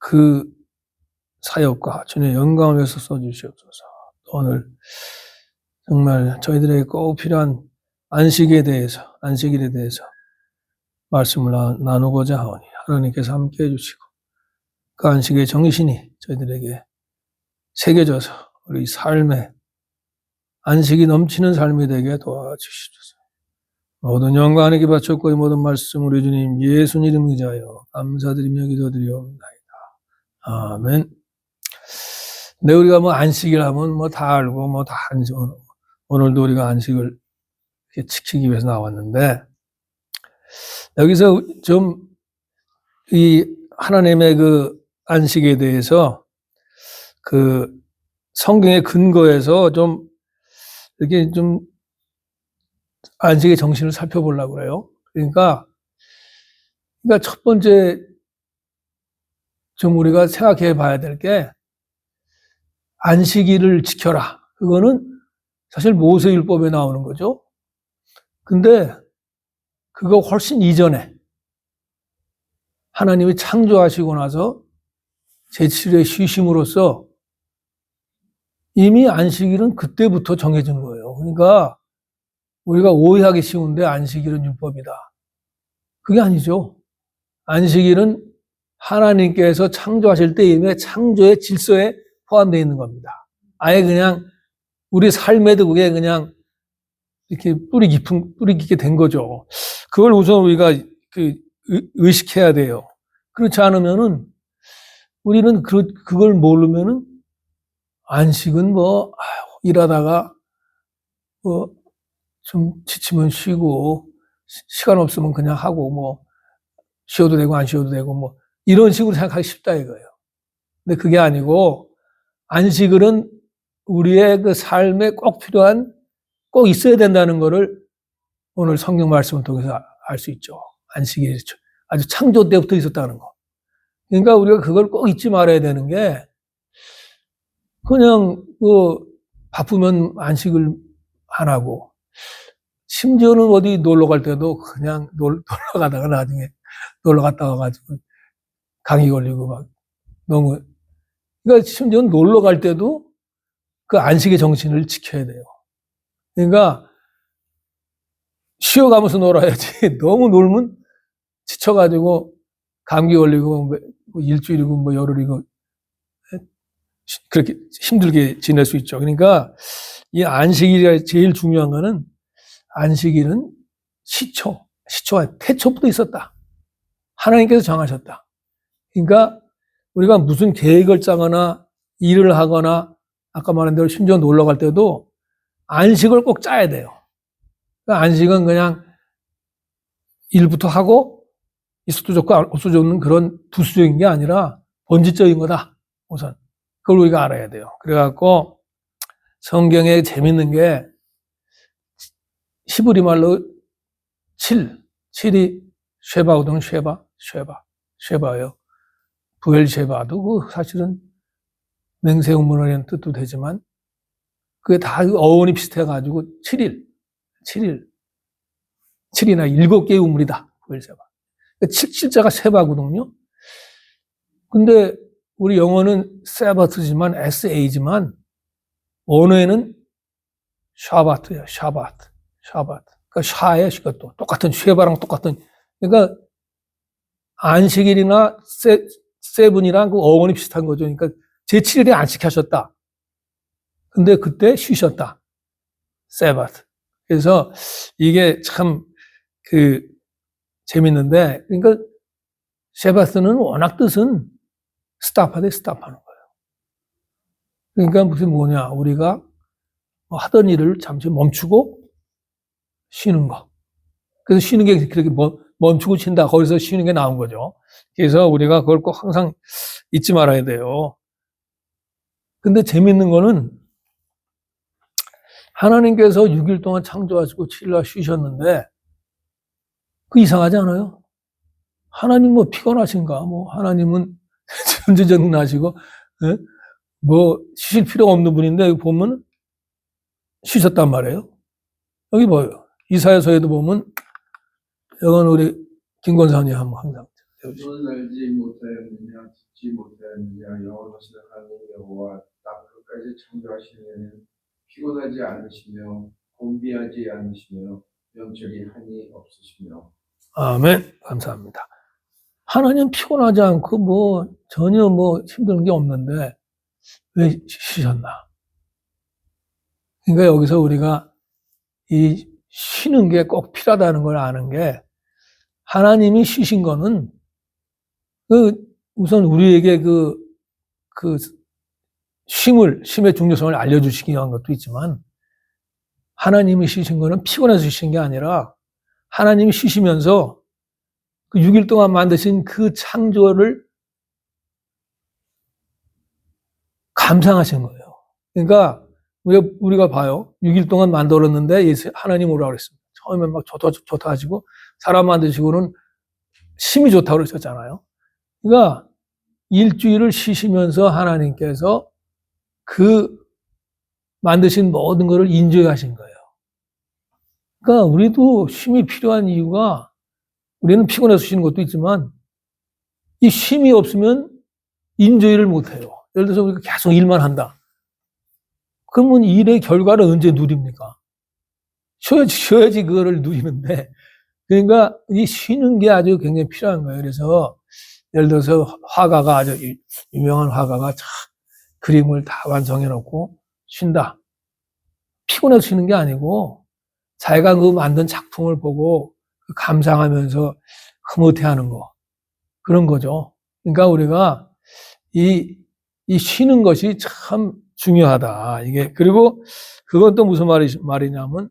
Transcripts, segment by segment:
그 사역과 주님의 영광을 위해서 써주시옵소서. 오늘 정말 저희들에게 꼭 필요한 안식일에 대해서 말씀을 나누고자 하오니 하나님께서 함께 해주시고 그 안식의 정신이 저희들에게 새겨져서 우리 삶에 안식이 넘치는 삶이 되게 도와주시옵소서. 모든 영광 하나님께 바쳤고 이 모든 말씀 우리 주님 예수님 이름 의지하여 감사드리며 기도드리옵나이다. 아멘. 네, 우리가 뭐 안식일 하면 뭐 다 알고 뭐 다 오늘도 우리가 안식을 지키기 위해서 나왔는데 여기서 좀 이 하나님의 그 안식에 대해서 그 성경의 근거에서 좀 이렇게 좀 안식의 정신을 살펴보려고 그래요. 그러니까 첫 번째 좀 우리가 생각해 봐야 될 게 안식일을 지켜라. 그거는 사실 모세율법에 나오는 거죠. 근데 그거 훨씬 이전에 하나님이 창조하시고 나서 제7의 쉬심으로써 이미 안식일은 그때부터 정해진 거예요. 그러니까 우리가 오해하기 쉬운데 안식일은 율법이다. 그게 아니죠. 안식일은 하나님께서 창조하실 때 이미 창조의 질서에 포함되어 있는 겁니다. 아예 그냥 우리 삶에도 그게 그냥 이렇게 뿌리 깊게 된 거죠. 그걸 우선 우리가 의식해야 돼요. 그렇지 않으면은 우리는 그걸 모르면은 안식은 뭐 일하다가 뭐 좀 지치면 쉬고 시간 없으면 그냥 하고 뭐 쉬어도 되고 안 쉬어도 되고 뭐 이런 식으로 생각하기 쉽다 이거예요. 근데 그게 아니고 안식일은 우리의 그 삶에 꼭 필요한 꼭 있어야 된다는 거를 오늘 성경 말씀을 통해서 알 수 있죠. 안식일이 아주 창조 때부터 있었다는 거. 그러니까 우리가 그걸 꼭 잊지 말아야 되는 게 그냥 뭐 바쁘면 안식을 안 하고 심지어는 어디 놀러 갈 때도 그냥 놀러 가다가 나중에 놀러 갔다 와가지고 감기 걸리고 막 너무 그러니까 심지어는 놀러 갈 때도 그 안식의 정신을 지켜야 돼요. 그러니까 쉬어가면서 놀아야지 너무 놀면 지쳐가지고 감기 걸리고 뭐 일주일이고 뭐 열흘이고 그렇게 힘들게 지낼 수 있죠. 그러니까 이 안식일이 제일 중요한 거는 안식일은 시초와 태초부터 있었다. 하나님께서 정하셨다. 그러니까 우리가 무슨 계획을 짜거나 일을 하거나 아까 말한 대로 심지어 놀러 갈 때도 안식을 꼭 짜야 돼요. 그러니까 안식은 그냥 일부터 하고 있어도 좋고 없어도 좋는 그런 부수적인 게 아니라 본질적인 거다. 우선 그걸 우리가 알아야 돼요. 그래갖고 성경에 재밌는 게 히브리 말로 7이 쉐바거든. 쉐바예요. 부엘쉐바도 그 사실은 맹세운문이라는 뜻도 되지만 그게 다 어원이 비슷해가지고 7이나 7개의 우물이다. 부엘쉐바. 7자가 세바거든요. 근데 우리 영어는 세바트지만 SA지만 언어에는 샤바트예요. 샤바트. 그러니까 샤예요. 이것도 똑같은 쉐바랑 똑같은. 그러니까 안식일이나 세븐이랑 그 어원이 비슷한 거죠. 그러니까 제7일에 안식하셨다. 근데 그때 쉬셨다. 세바트. 그래서 이게 참 재밌는데, 그러니까 세바스는 워낙 뜻은 스탑하는 거예요. 그러니까 무슨 뭐냐, 우리가 하던 일을 잠시 멈추고 쉬는 거. 그래서 쉬는 게 그렇게 멈추고 쉰다. 거기서 쉬는 게 나온 거죠. 그래서 우리가 그걸 꼭 항상 잊지 말아야 돼요. 근데 재밌는 거는 하나님께서 6일 동안 창조하시고 7일 쉬셨는데 그 이상하지 않아요? 하나님 뭐 피곤하신가? 뭐 하나님은 전지전능하시고 뭐 쉬실 필요가 없는 분인데 여기 보면 쉬셨단 말이에요. 여기 뭐예요? 이사야서에도 보면 이건 우리 김권사님 한번 항상 눈을 알지 못하였느냐 듣지 못하였느냐 영원하신 하나님 여호와 땅 끝까지 창조하시는 피곤하지 않으시며 곤비하지 않으시며 영적이 한이 없으시며. 아멘. 감사합니다. 하나님 피곤하지 않고 전혀 힘든 게 없는데 왜 쉬셨나? 그러니까 여기서 우리가 이 쉬는 게 꼭 필요하다는 걸 아는 게, 하나님이 쉬신 거는 우선 우리에게 쉼의 중요성을 알려주시기 위한 것도 있지만, 하나님이 쉬신 거는 피곤해서 쉬신 게 아니라 하나님이 쉬시면서 그 6일 동안 만드신 그 창조를 감상하신 거예요. 그러니까 우리가 봐요. 6일 동안 만들었는데 하나님 오라고 그랬습니다. 처음에 막 좋다 하시고 사람 만드시고는 심히 좋다고 그러셨잖아요. 그러니까 일주일을 쉬시면서 하나님께서 그 만드신 모든 것을 인조하신 거예요. 그러니까 우리도 쉼이 필요한 이유가, 우리는 피곤해서 쉬는 것도 있지만 이 쉼이 없으면 인조를 못해요. 예를 들어서 우리가 계속 일만 한다. 그러면 일의 결과를 언제 누립니까? 쉬어야지 그거를 누리는데, 그러니까 이 쉬는 게 아주 굉장히 필요한 거예요. 그래서 예를 들어서 화가가, 아주 유명한 화가가 그림을 다 완성해 놓고 쉰다. 피곤해서 쉬는 게 아니고 자기가 그 만든 작품을 보고 감상하면서 흐뭇해하는 거, 그런 거죠. 그러니까 우리가 이 쉬는 것이 참 중요하다. 그리고 그건 또 무슨 말이냐면,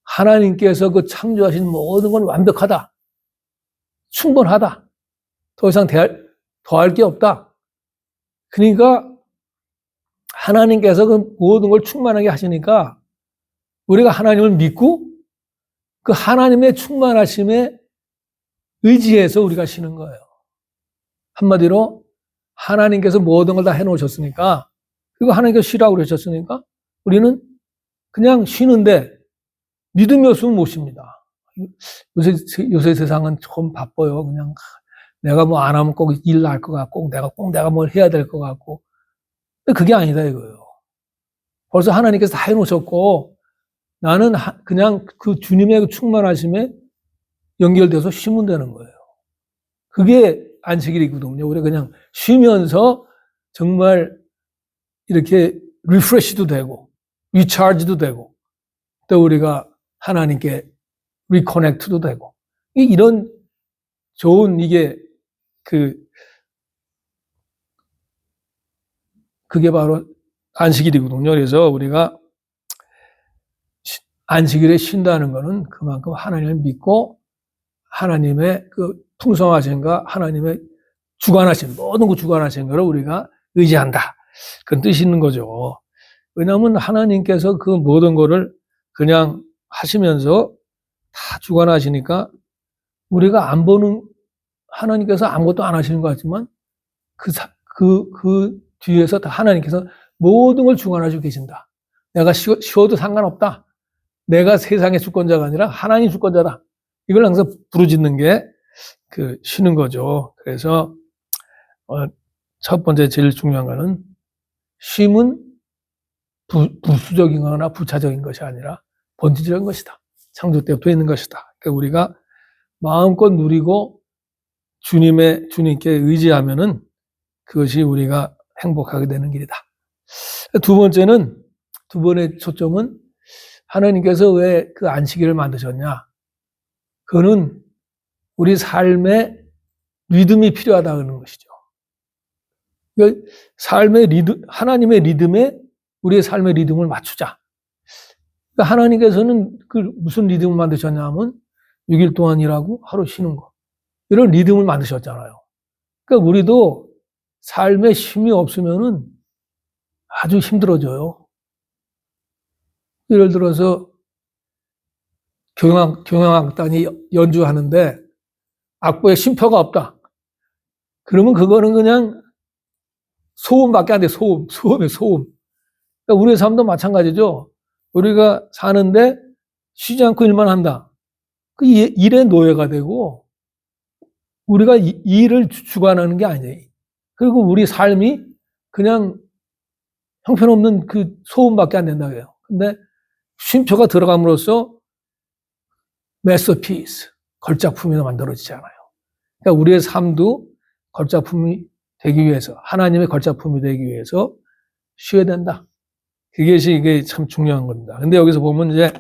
하나님께서 그 창조하신 모든 건 완벽하다, 충분하다, 더 이상 더할 게 없다. 그러니까 하나님께서 그 모든 걸 충만하게 하시니까 우리가 하나님을 믿고 그 하나님의 충만하심에 의지해서 우리가 쉬는 거예요. 한마디로 하나님께서 모든 걸 다 해놓으셨으니까, 그리고 하나님께서 쉬라고 그러셨으니까 우리는 그냥 쉬는데, 믿음이 없으면 못 쉽니다. 요새 세상은 좀 바빠요. 그냥 내가 안 하면 꼭 일 날 것 같고, 내가 뭘 해야 될 것 같고. 근데 그게 아니다 이거예요. 벌써 하나님께서 다 해놓으셨고, 나는 그냥 그 주님의 그 충만하심에 연결돼서 쉬면 되는 거예요. 그게 안식일이거든요. 우리가 그냥 쉬면서 정말 이렇게 리프레시도 되고, 리차지도 되고, 또 우리가 하나님께 리커넥트도 되고, 이런 좋은 그게 바로 안식일이거든요. 그래서 우리가 안식일에 쉰다는 것은 그만큼 하나님을 믿고 하나님의 그 풍성하신가, 하나님의 주관하신, 모든 거 주관하신 거를 우리가 의지한다, 그런 뜻이 있는 거죠. 왜냐하면 하나님께서 그 모든 거를 그냥 하시면서 다 주관하시니까, 우리가 안 보는, 하나님께서 아무것도 안 하시는 것 같지만 그 뒤에서 다 하나님께서 모든 걸 주관하시고 계신다. 내가 쉬어도 상관없다. 내가 세상의 주권자가 아니라 하나님 주권자다. 이걸 항상 부르짖는 게 쉬는 거죠. 그래서 첫 번째 제일 중요한 거는, 쉼은 부수적인 거나 부차적인 것이 아니라 본질적인 것이다. 창조 때부터 있는 것이다. 그러니까 우리가 마음껏 누리고 주님께 의지하면은 그것이 우리가 행복하게 되는 길이다. 두 번의 초점은, 하나님께서 왜 그 안식일을 만드셨냐? 그거는 우리 삶의 리듬이 필요하다는 것이죠. 그러니까 삶의 리듬, 하나님의 리듬에 우리의 삶의 리듬을 맞추자. 그러니까 하나님께서는 무슨 리듬을 만드셨냐면 6일 동안 일하고 하루 쉬는 거, 이런 리듬을 만드셨잖아요. 그러니까 우리도 삶에 쉼이 없으면은 아주 힘들어져요. 예를 들어서 경영악단이 연주하는데 악보에 쉼표가 없다. 그러면 그거는 그냥 소음밖에 안 돼. 소음이에요, 소음. 그러니까 우리의 삶도 마찬가지죠. 우리가 사는데 쉬지 않고 일만 한다. 그 일의 노예가 되고 우리가 이 일을 주관하는 게 아니에요. 그리고 우리 삶이 그냥 형편없는 그 소음밖에 안 된다고요. 근데 쉼표가 들어감으로써 마스터피스, 걸작품이 만들어지잖아요. 그러니까 우리의 삶도 걸작품이 되기 위해서, 하나님의 걸작품이 되기 위해서 쉬어야 된다. 그것이 이게 참 중요한 겁니다. 근데 여기서 보면 이제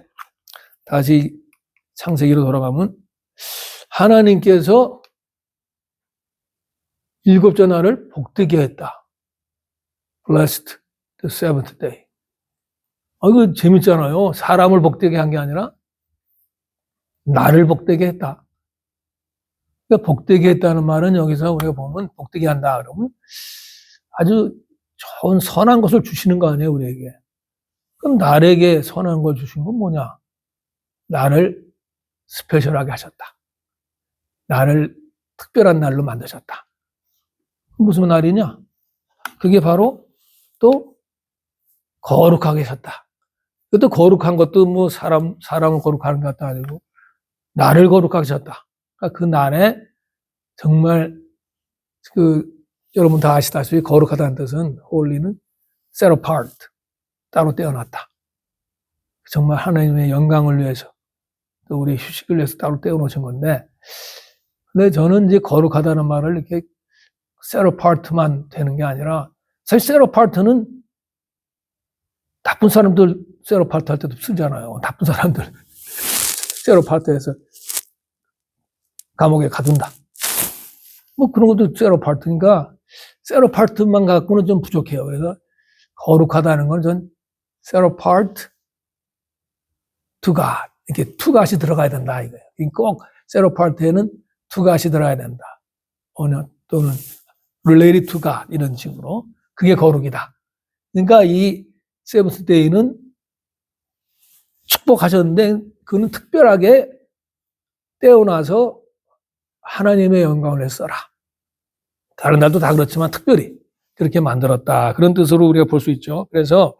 다시 창세기로 돌아가면 하나님께서 일곱째 날을 복되게 했다. Blessed the seventh day. 이거 재밌잖아요. 사람을 복되게 한 게 아니라 나를 복되게 했다. 그러니까 복되게 했다는 말은 여기서 우리가 보면 복되게 한다 그러면 아주 좋은 선한 것을 주시는 거 아니에요, 우리에게. 그럼 나에게 선한 걸 주신 건 뭐냐? 나를 스페셜하게 하셨다. 나를 특별한 날로 만드셨다. 무슨 날이냐? 그게 바로 또 거룩하게 하셨다. 그것도 거룩한 것도 뭐 사람을 거룩하는 것도 아니고 나를 거룩하게 하셨다. 그러니까 그 날에 정말 여러분 다 아시다시피 거룩하다는 뜻은 holy는 set apart, 따로 떼어놨다. 정말 하나님의 영광을 위해서 또 우리 휴식을 위해서 따로 떼어놓으신 건데, 근데 저는 이제 거룩하다는 말을 이렇게 set apart만 되는 게 아니라 사실 set apart는 나쁜 사람들 set apart 할 때도 쓰잖아요. 나쁜 사람들 set apart에서 감옥에 가둔다. 뭐 그런 것도 set apart니까 set apart만 갖고는 좀 부족해요. 그래서 거룩하다는 건 전 set apart to God. 이렇게 to God이 들어가야 된다 이거예요. 꼭 set apart에는 to God이 들어가야 된다. 또는 related to God 이런 식으로. 그게 거룩이다. 그러니까 이 세븐스 데이는 축복하셨는데 그는 특별하게 떼어놔서 하나님의 영광을 위해서 써라. 다른 날도 다 그렇지만 특별히 그렇게 만들었다. 그런 뜻으로 우리가 볼 수 있죠. 그래서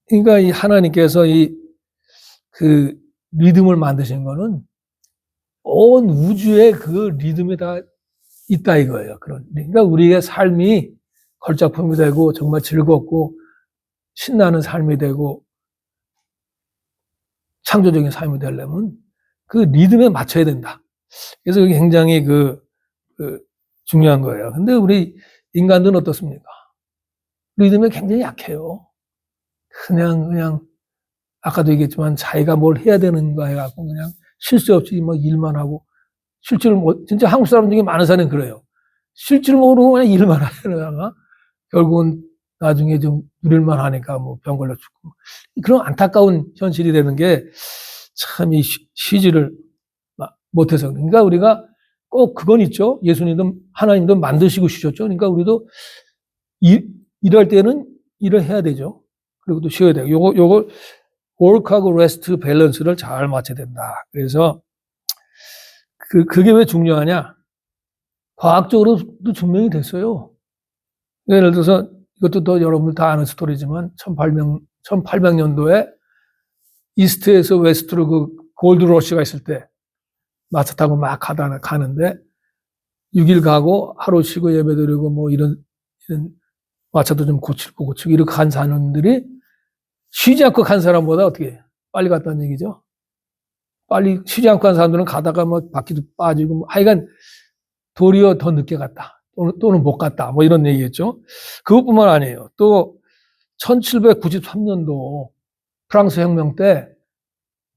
그러니까 이 하나님께서 그 리듬을 만드신 거는 온 우주에 그 리듬이 다 있다 이거예요. 그러니까 우리의 삶이 걸작품이 되고 정말 즐겁고 신나는 삶이 되고 창조적인 삶이 되려면 그 리듬에 맞춰야 된다. 그래서 이게 굉장히 중요한 거예요. 근데 우리 인간들은 어떻습니까? 리듬에 굉장히 약해요. 그냥 아까도 얘기했지만 자기가 뭘 해야 되는 거 해갖고 그냥 쉴 새 없이 뭐 일만 하고 진짜 한국 사람 중에 많은 사람은 그래요. 쉴 줄 모르고 그냥 일만 하다가 결국은 나중에 좀 누릴만 하니까 뭐 병 걸려 죽고 그런 안타까운 현실이 되는 게 참 쉬지를 못해서. 그러니까 우리가 꼭 그건 있죠. 예수님도 하나님도 만드시고 쉬셨죠. 그러니까 우리도 일할 때는 일을 해야 되죠. 그리고 또 쉬어야 돼요. 요거 work하고 rest 밸런스를 잘 맞춰야 된다. 그래서 그게 왜 중요하냐? 과학적으로도 증명이 됐어요. 예를 들어서 이것도 또 여러분들 다 아는 스토리지만 1800년도에 이스트에서 웨스트로 그 골드 러시가 있을 때 마차 타고 막 가는데 6일 가고 하루 쉬고 예배드리고 뭐 이런 마차도 좀 고치고 이렇게 간 사람들이 쉬지 않고 간 사람보다 어떻게 빨리 갔다는 얘기죠. 빨리 쉬지 않고 간 사람들은 가다가 뭐 바퀴도 빠지고 뭐 하여간 도리어 더 늦게 갔다. 또는 못 갔다. 뭐 이런 얘기겠죠. 그것뿐만 아니에요. 또 1793년도 프랑스 혁명 때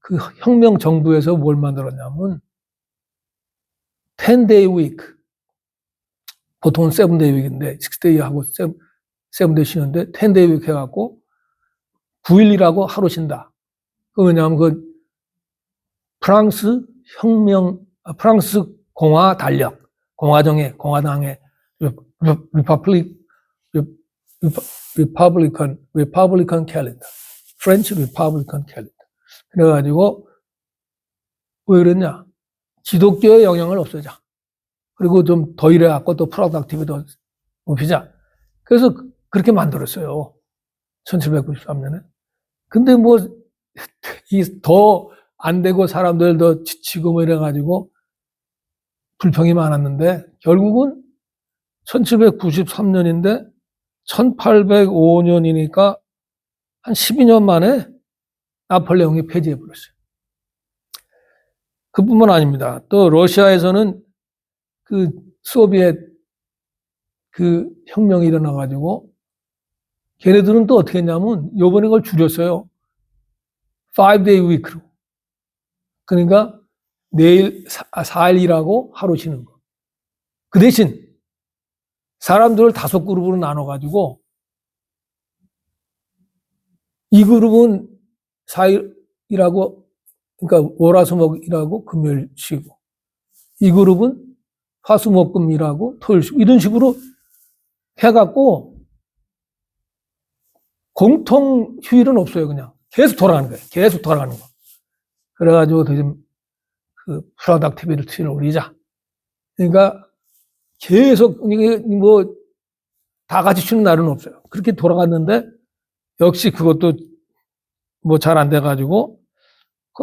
그 혁명 정부에서 뭘 만들었냐면 10-day week. 보통은 7-day week인데 6day하고 7day 쉬는데 10-day week 해갖고 9일이라고 하루 쉰다. 그 왜냐하면 프랑스 공화 달력, 공화당의 리퍼블리칸 캘린더, 프렌치 리퍼블리칸 캘린더. 그래가지고 왜 그랬냐? 기독교의 영향을 없애자. 그리고 좀 더 일해갖고 또 프로덕티비도 높이자. 그래서 그렇게 만들었어요. 1793년에. 근데 뭐 더 안 되고 사람들 더 지치고 뭐 이래가지고 불평이 많았는데 결국은 1793년인데 1805년이니까 한 12년 만에 나폴레옹이 폐지해버렸어요. 그뿐만 아닙니다. 또 러시아에서는 그 소비에트 그 혁명이 일어나가지고 걔네들은 또 어떻게 했냐면 요번에 그걸 줄였어요. 5-day week로. 그러니까 내일 4일 일하고 하루 쉬는 거. 그 대신 사람들을 5그룹으로 나눠가지고 이 그룹은 4일 일하고 그러니까 월화수목 일하고 금요일 쉬고 이 그룹은 화수목금 일하고 토요일 쉬고 이런 식으로 해갖고 공통 휴일은 없어요. 그냥 계속 돌아가는 거예요. 계속 돌아가는 거. 그래가지고 좀 그 프로덕티비티를 올리자. 그러니까 계속 이게 뭐 다 같이 쉬는 날은 없어요. 그렇게 돌아갔는데 역시 그것도 뭐 잘 안 돼가지고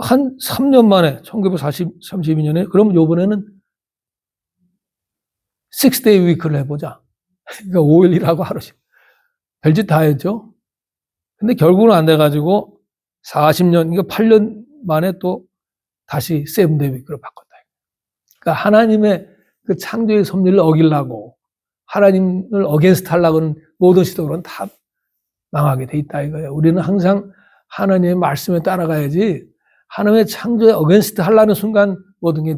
한 3년 만에 1932년에 그럼 요번에는 6-day week를 해보자. 그러니까 5일 일하고 하루씩. 별짓 다 했죠. 근데 결국은 안 돼가지고 40년, 그러니까 8년 만에 또 다시 7-day week로 바꿨다. 그러니까 하나님의 그 창조의 섭리를 어기려고 하나님을 어게인스트 하려고 하는 모든 시도는 다 망하게 돼 있다 이거예요. 우리는 항상 하나님의 말씀에 따라가야지 하나님의 창조에 어게인스트 하려는 순간 모든 게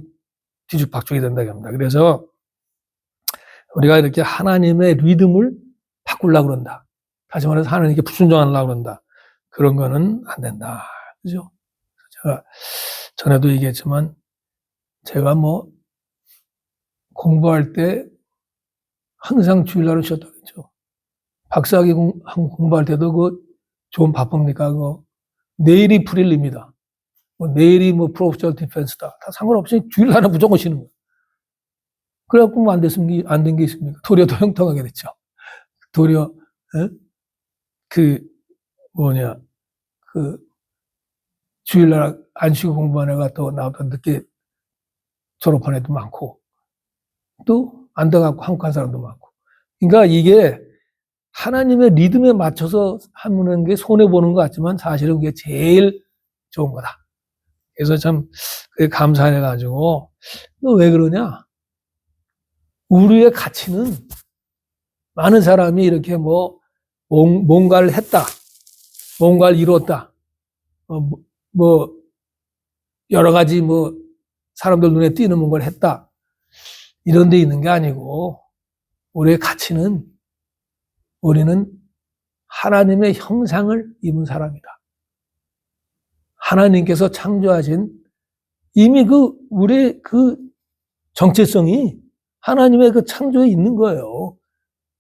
뒤죽박죽이 된다고 합니다. 그래서 우리가 이렇게 하나님의 리듬을 바꾸려고 그런다. 다시 말해서 하나님께 불순종하려고 그런다. 그런 거는 안 된다. 그죠? 제가 전에도 얘기했지만 제가 뭐 공부할 때 항상 주일날은 쉬었다고 했죠. 박사학위 공부할 때도 그 좀 바쁩니까? 내일이 프릴리입니다. 내일이 뭐 프로페셔널 디펜스다. 다 상관없이 주일날은 무조건 쉬는 거예요. 그래갖고 뭐 안 된 게 있습니까? 도리어 더 형통하게 됐죠. 도리어, 주일날 안 쉬고 공부한 애가 또 나보다 늦게 졸업한 애도 많고, 또 안 돼갖고 한국 간 사람도 많고. 그러니까 이게 하나님의 리듬에 맞춰서 하는 게 손해보는 것 같지만 사실은 그게 제일 좋은 거다. 그래서 참 감사해가지고, 너 왜 그러냐? 우리의 가치는 많은 사람이 이렇게 뭔가를 했다. 뭔가를 이뤘다. 여러 가지 사람들 눈에 띄는 뭔가를 했다. 이런 데 있는 게 아니고, 우리의 가치는 우리는 하나님의 형상을 입은 사람이다. 하나님께서 창조하신 이미 우리의 정체성이 하나님의 창조에 있는 거예요.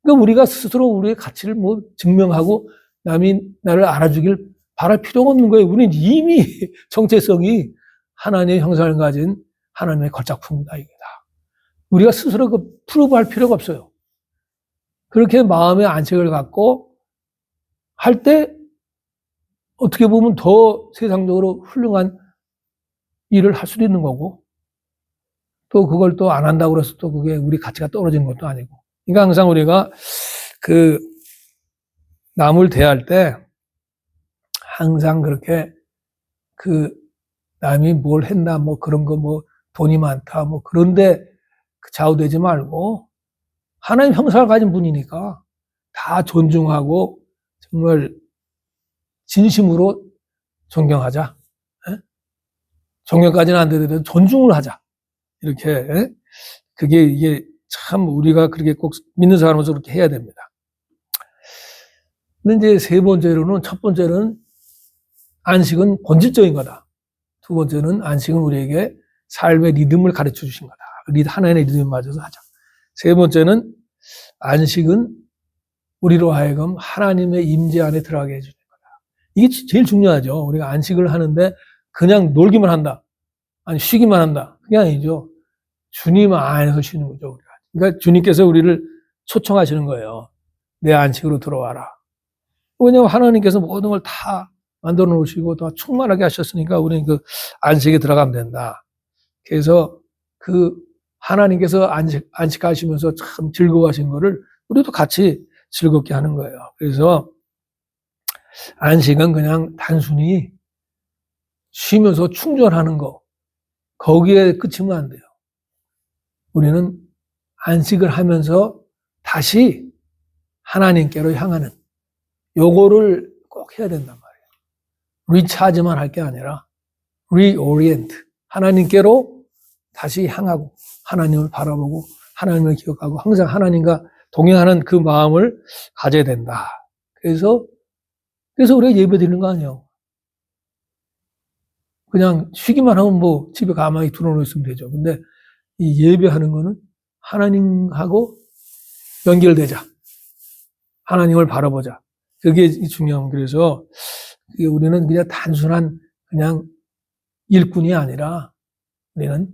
그러니까 우리가 스스로 우리의 가치를 증명하고 남이 나를 알아주길 바랄 필요가 없는 거예요. 우리는 이미 정체성이 하나님의 형상을 가진 하나님의 걸작품이다. 이거다. 우리가 스스로 프로브할 필요가 없어요. 그렇게 마음의 안식을 갖고 할 때 어떻게 보면 더 세상적으로 훌륭한 일을 할 수도 있는 거고 또 그걸 또 안 한다고 해서 또 그게 우리 가치가 떨어지는 것도 아니고. 그러니까 항상 우리가 남을 대할 때 항상 그렇게 남이 뭘 했나 그런 거 돈이 많다 그런데 좌우되지 말고 하나님 형상을 가진 분이니까 다 존중하고 정말 진심으로 존경하자. 존경까지는 안 되더라도 존중을 하자. 이렇게 그게 이게 참 우리가 그렇게 꼭 믿는 사람으로서 그렇게 해야 됩니다. 근데 이제 첫 번째는 안식은 본질적인 거다. 두 번째는 안식은 우리에게 삶의 리듬을 가르쳐 주신 거다. 하나님의 리듬에 맞춰서 하자. 세 번째는 안식은 우리로 하여금 하나님의 임재 안에 들어가게 해주는 거다. 이게 제일 중요하죠. 우리가 안식을 하는데 그냥 놀기만 한다. 아니 쉬기만 한다. 그게 아니죠. 주님 안에서 쉬는 거죠. 우리가. 그러니까 주님께서 우리를 초청하시는 거예요. 내 안식으로 들어와라. 왜냐하면 하나님께서 모든 걸 다 만들어 놓으시고 더 충만하게 하셨으니까 우리는 그 안식에 들어가면 된다. 그래서 그 하나님께서 안식하시면서 참 즐거워하신 거를 우리도 같이 즐겁게 하는 거예요. 그래서 안식은 그냥 단순히 쉬면서 충전하는 거, 거기에 그치면 안 돼요. 우리는 안식을 하면서 다시 하나님께로 향하는 요거를 꼭 해야 된단 말이에요. 리차지만 할 게 아니라 reorient, 하나님께로 다시 향하고 하나님을 바라보고 하나님을 기억하고 항상 하나님과 동행하는 그 마음을 가져야 된다. 그래서 우리가 예배 드리는 거 아니에요. 그냥 쉬기만 하면 뭐 집에 가만히 들어놓고 있으면 되죠. 근데 이 예배하는 거는 하나님하고 연결되자. 하나님을 바라보자. 그게 중요한. 그래서 우리는 그냥 단순한 그냥 일꾼이 아니라 우리는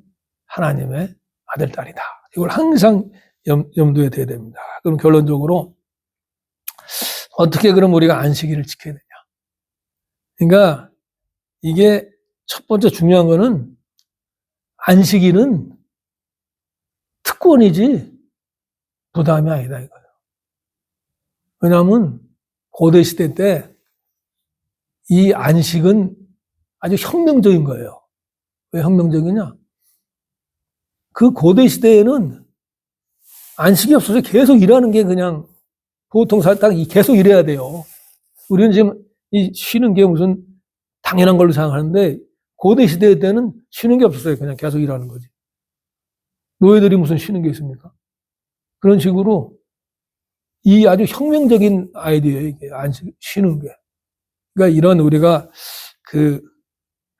하나님의 아들, 딸이다. 이걸 항상 염두에 둬야 됩니다. 그럼 결론적으로 어떻게 그럼 우리가 안식일을 지켜야 되냐. 그러니까 이게 첫 번째 중요한 거는 안식일은 특권이지 부담이 아니다 이거예요. 왜냐하면 고대 시대 때 이 안식은 아주 혁명적인 거예요. 왜 혁명적이냐? 그 고대 시대에는 안식이 없어서 계속 일하는 게 그냥 보통 사람 계속 일해야 돼요. 우리는 지금 이 쉬는 게 무슨 당연한 걸로 생각하는데 고대 시대 때는 쉬는 게 없었어요. 그냥 계속 일하는 거지. 노예들이 무슨 쉬는 게 있습니까? 그런 식으로 이 아주 혁명적인 아이디어예요. 이게 안식, 쉬는 게. 그러니까 이런 우리가 그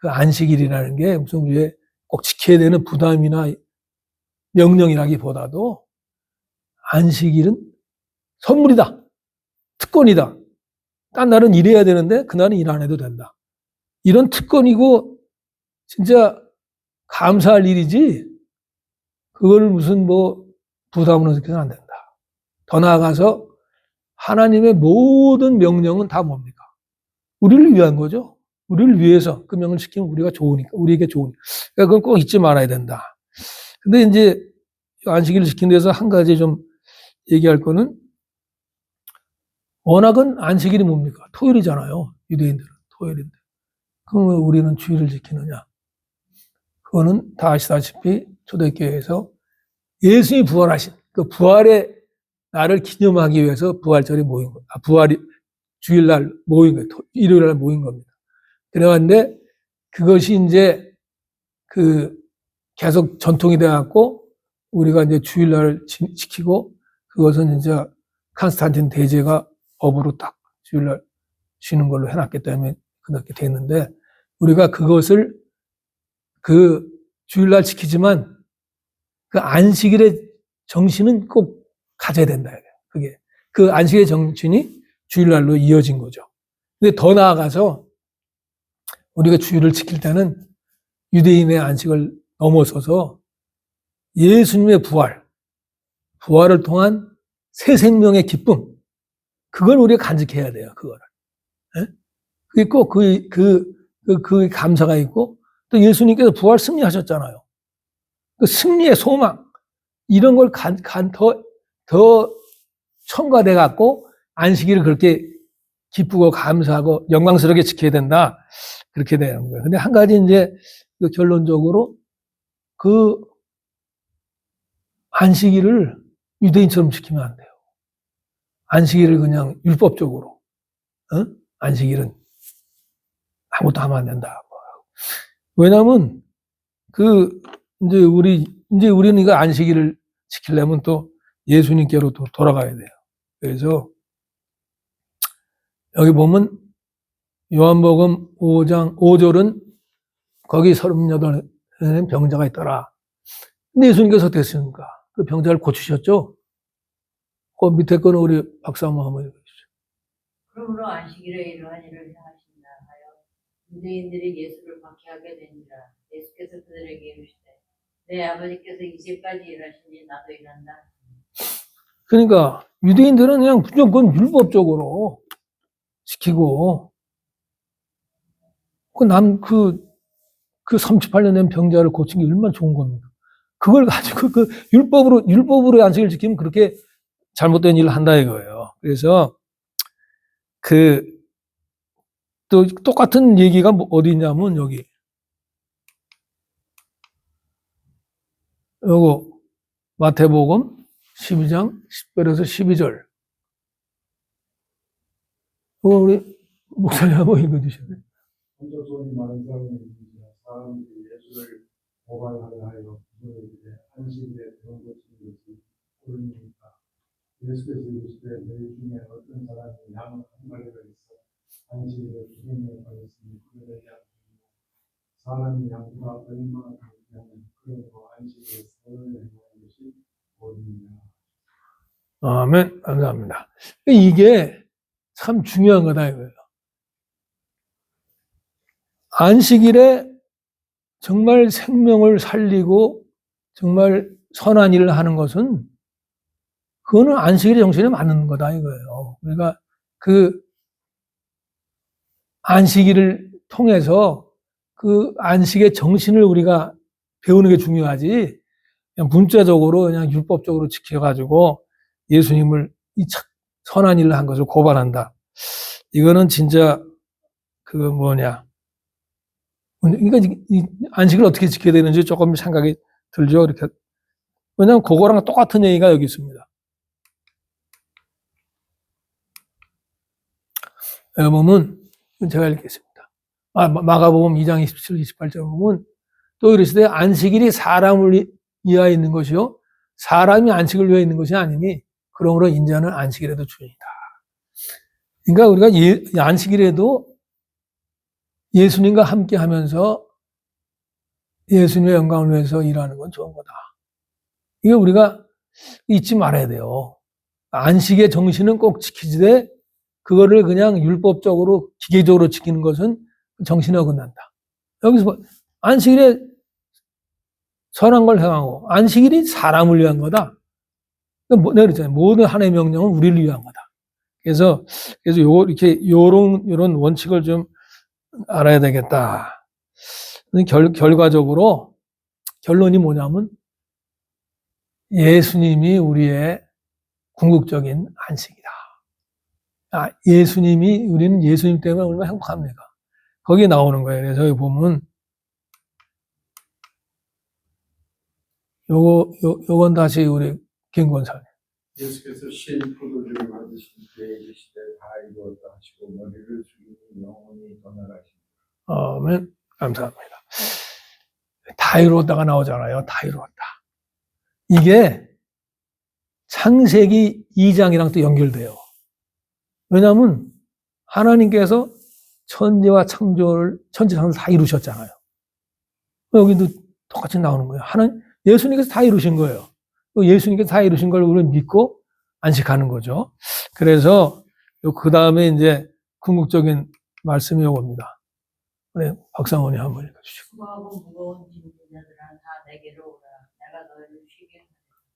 안식일이라는 게 무슨 우리의 꼭 지켜야 되는 부담이나 명령이라기보다도 안식일은 선물이다. 특권이다. 딴 날은 일해야 되는데 그날은 일 안 해도 된다. 이런 특권이고 진짜 감사할 일이지 그걸 무슨 뭐 부담으로 느껴서는 안 된다. 더 나아가서 하나님의 모든 명령은 다 뭡니까? 우리를 위한 거죠. 우리를 위해서 그 명을 지키면 우리가 좋으니까, 우리에게 좋으니까. 그러니까 그건 꼭 잊지 말아야 된다. 근데 이제 안식일을 지킨 데서 한 가지 좀 얘기할 거는 워낙은 안식일이 뭡니까? 토요일이잖아요. 유대인들은 토요일인데. 그럼 왜 우리는 주일을 지키느냐? 그거는 다 아시다시피 초대교회에서 예수님이 부활하신 그 부활의 날을 기념하기 위해서 부활절에 모인 거예요. 주일날 모인 거예요. 일요일날 모인 겁니다. 그래왔는데 그것이 이제 계속 전통이 돼갖고 우리가 이제 주일날을 지키고 그것은 이제 콘스탄틴 대제가 법으로 딱 주일날 쉬는 걸로 해놨기 때문에 그렇게 됐는데 우리가 그것을 그 주일날 지키지만 그 안식일의 정신은 꼭 가져야 된다. 그게 그 안식의 정신이 주일날로 이어진 거죠. 근데 더 나아가서 우리가 주일을 지킬 때는 유대인의 안식을 넘어서서 예수님의 부활을 통한 새 생명의 기쁨, 그걸 우리가 간직해야 돼요. 그거를. 예? 그게 꼭 그 감사가 있고 또 예수님께서 부활 승리하셨잖아요. 그 승리의 소망 이런 걸 더 첨가돼 갖고 안식일을 그렇게 기쁘고 감사하고 영광스럽게 지켜야 된다. 그렇게 되는 거예요. 근데 한 가지 이제 결론적으로 그 안식일을 유대인처럼 지키면 안 돼요. 안식일을 그냥 율법적으로, 안식일은 아무것도 하면 안 된다. 왜냐면 이제 우리는 이거 안식일을 지키려면 또 예수님께로 또 돌아가야 돼요. 그래서 여기 보면 요한복음 5장 5절은 거기 38에 병자가 있더라. 근데 예수님께서 어떻게 했습니까? 그 병자를 고치셨죠? 그 밑에 거는 우리 박사 한번 해주시죠. 그러므로 안식일에 이러한 일을 행하신다 하여 유대인들이 예수를 박해하게 되니라. 예수께서 그들에게 이르시되 내 아버지께서 이제까지 일하시니 나도 일한다. 그러니까 유대인들은 그냥 무조건 율법적으로 지키고 그 38년 된 병자를 고친 게 얼마나 좋은 겁니까? 그걸 가지고 율법으로 안식을 지키면 그렇게 잘못된 일을 한다 이거예요. 그래서 또 똑같은 얘기가 어디 있냐면 여기. 요거 마태복음 12장 10절에서 12절. 이거 우리 목사님 한번 읽어주시네. 성적 소원이 많은 사람들이 예수를 고발하려 하여 그들에게 안식일에 병 고치는 것이 옳으니까 예수께서 이르시되 너희 중에 어떤 사람이 양 한 마리가 있어 안식일에 구경에 가졌으니 그들에게 사람이 양보다 얼마나 되면 그러므로 안식일에 서를 행하는 것이 옳으니라. 아멘. 감사합니다. 이게 참 중요한 거다 이거예요. 안식일에 정말 생명을 살리고 정말 선한 일을 하는 것은 그거는 안식일의 정신에 맞는 거다 이거예요. 그러니까 그 안식일을 통해서 그 안식의 정신을 우리가 배우는 게 중요하지 그냥 문자적으로 그냥 율법적으로 지켜가지고 예수님을 이 선한 일을 한 것을 고발한다. 이거는 진짜 그러니까 이 안식을 어떻게 지켜야 되는지 조금 생각이 들죠. 이렇게. 왜냐하면 그거랑 똑같은 얘기가 여기 있습니다. 여기 보면 제가 읽겠습니다. 마가복음 2장 27, 28절 보면 또 이르시되 안식일이 사람을 위하여 있는 것이요 사람이 안식을 위하여 있는 것이 아니니 그러므로 인자는 안식일에도 주인이다. 그러니까 우리가 안식일에도 예수님과 함께 하면서 예수님의 영광을 위해서 일하는 건 좋은 거다. 이거 우리가 잊지 말아야 돼요. 안식의 정신은 꼭 지키되 그거를 그냥 율법적으로 기계적으로 지키는 것은 정신에 어긋난다. 여기서 안식일에 선한 걸 행하고 안식일이 사람을 위한 거다. 내가 그랬잖아요. 모든 하나님의 명령은 우리를 위한 거다. 그래서 요런 원칙을 좀 알아야 되겠다. 결과적으로 결론이 뭐냐면 예수님이 우리의 궁극적인 안식이다. 우리는 예수님 때문에 얼마나 행복합니까? 거기에 나오는 거예요. 그래서 여기 보면 요건 다시 우리 김권사님. 예수께서 신 포도주를 받으신 때에 이르시되 다 이루었다 하시고 머리를 숙이니 영원히 떠나가시니라. 아멘. 감사합니다. 다 이루었다가 나오잖아요. 다 이루었다. 이게 창세기 2장이랑 또 연결돼요. 왜냐하면 하나님께서 천지와 천지창조를 다 이루셨잖아요. 여기도 똑같이 나오는 거예요. 예수님께서 다 이루신 거예요. 예수님께서 다 이루신 걸 우리는 믿고 안식하는 거죠. 그래서 그 다음에 이제 궁극적인 말씀이 오겁니다. 네, 박상원이 한번 읽어주시고. 수고하고 무거운 짐진 자들아 다 내게로 오라. 내가 너희를 쉬게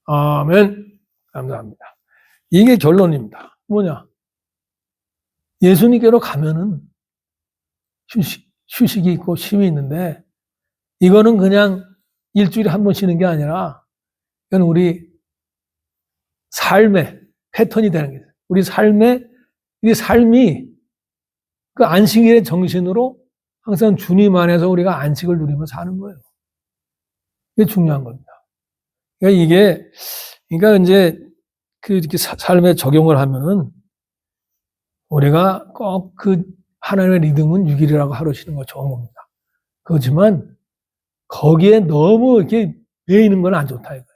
하리라. 아멘. 감사합니다. 이게 결론입니다. 뭐냐? 예수님께로 가면은 휴식이 있고 쉼이 있는데 이거는 그냥 일주일에 한 번 쉬는 게 아니라 이건 우리 삶의 패턴이 되는 거예요. 우리 삶이 그 안식일의 정신으로 항상 주님 안에서 우리가 안식을 누리며 사는 거예요. 이게 중요한 겁니다. 그러니까 이제 이렇게 삶에 적용을 하면은 우리가 꼭 하나님의 리듬은 6일이라고 하루 쉬는 거 좋은 겁니다. 그렇지만 거기에 너무 이렇게 매이는 건 안 좋다 이거예요.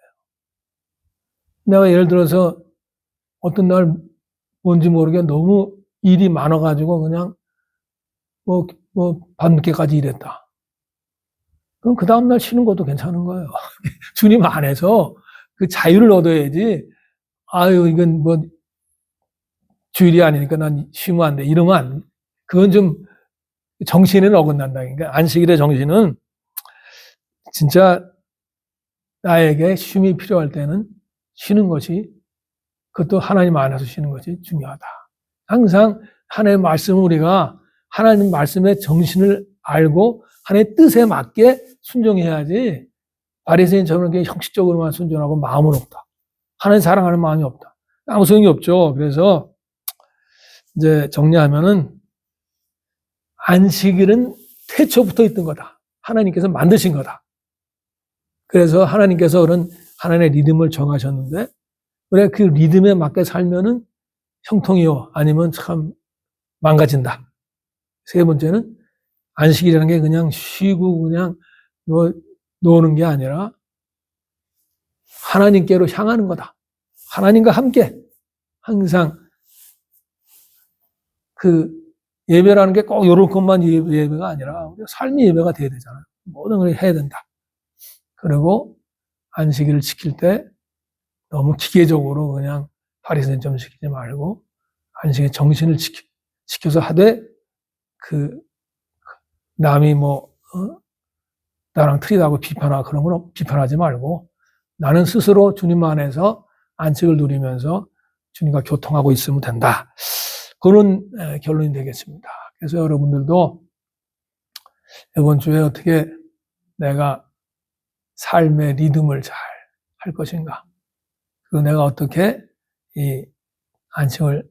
내가 예를 들어서 어떤 날 뭔지 모르게 너무 일이 많아가지고 그냥 밤늦게까지 일했다. 그럼 그 다음날 쉬는 것도 괜찮은 거예요. 주님 안에서 그 자유를 얻어야지, 이건 주일이 아니니까 난 쉬면 안 돼. 이러면 그건 좀 정신에는 어긋난다. 그러니까 안식일의 정신은 진짜 나에게 쉼이 필요할 때는 쉬는 것이, 그것도 하나님 안에서 쉬는 것이 중요하다. 항상 하나님의 말씀을 우리가 하나님 말씀의 정신을 알고 하나님의 뜻에 맞게 순종해야지 바리새인처럼 그렇게 형식적으로만 순종하고 마음은 없다. 하나님 사랑하는 마음이 없다. 아무 소용이 없죠. 그래서 이제 정리하면은 안식일은 태초부터 있던 거다. 하나님께서 만드신 거다. 그래서 하나님께서 그런 하나님의 리듬을 정하셨는데 그래 그 리듬에 맞게 살면은 형통이요 아니면 참 망가진다. 세 번째는 안식일이라는 게 그냥 쉬고 그냥 노는 게 아니라 하나님께로 향하는 거다. 하나님과 함께 항상 그 예배라는 게 꼭 이런 것만 예배가 아니라 삶이 예배가 돼야 되잖아요. 모든 걸 해야 된다. 그리고 안식일을 지킬 때 너무 기계적으로 그냥 바리새인처럼 지키지 말고 안식의 정신을 지켜서 하되 그 남이 나랑 틀리다고 비판하고 그런 건 비판하지 말고 나는 스스로 주님 안에서 안식을 누리면서 주님과 교통하고 있으면 된다. 그런 결론이 되겠습니다. 그래서 여러분들도 이번 주에 어떻게 내가 삶의 리듬을 잘 할 것인가. 그리고 내가 어떻게 이 안식을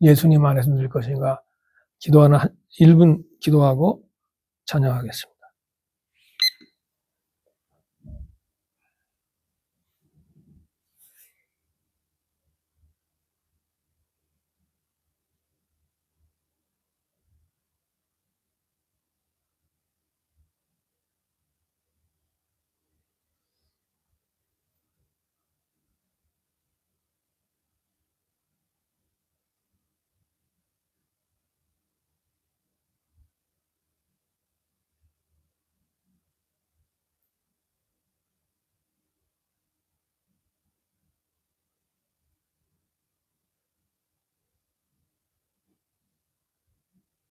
예수님 안에서 누릴 것인가. 기도하는 1분 기도하고 찬양하겠습니다.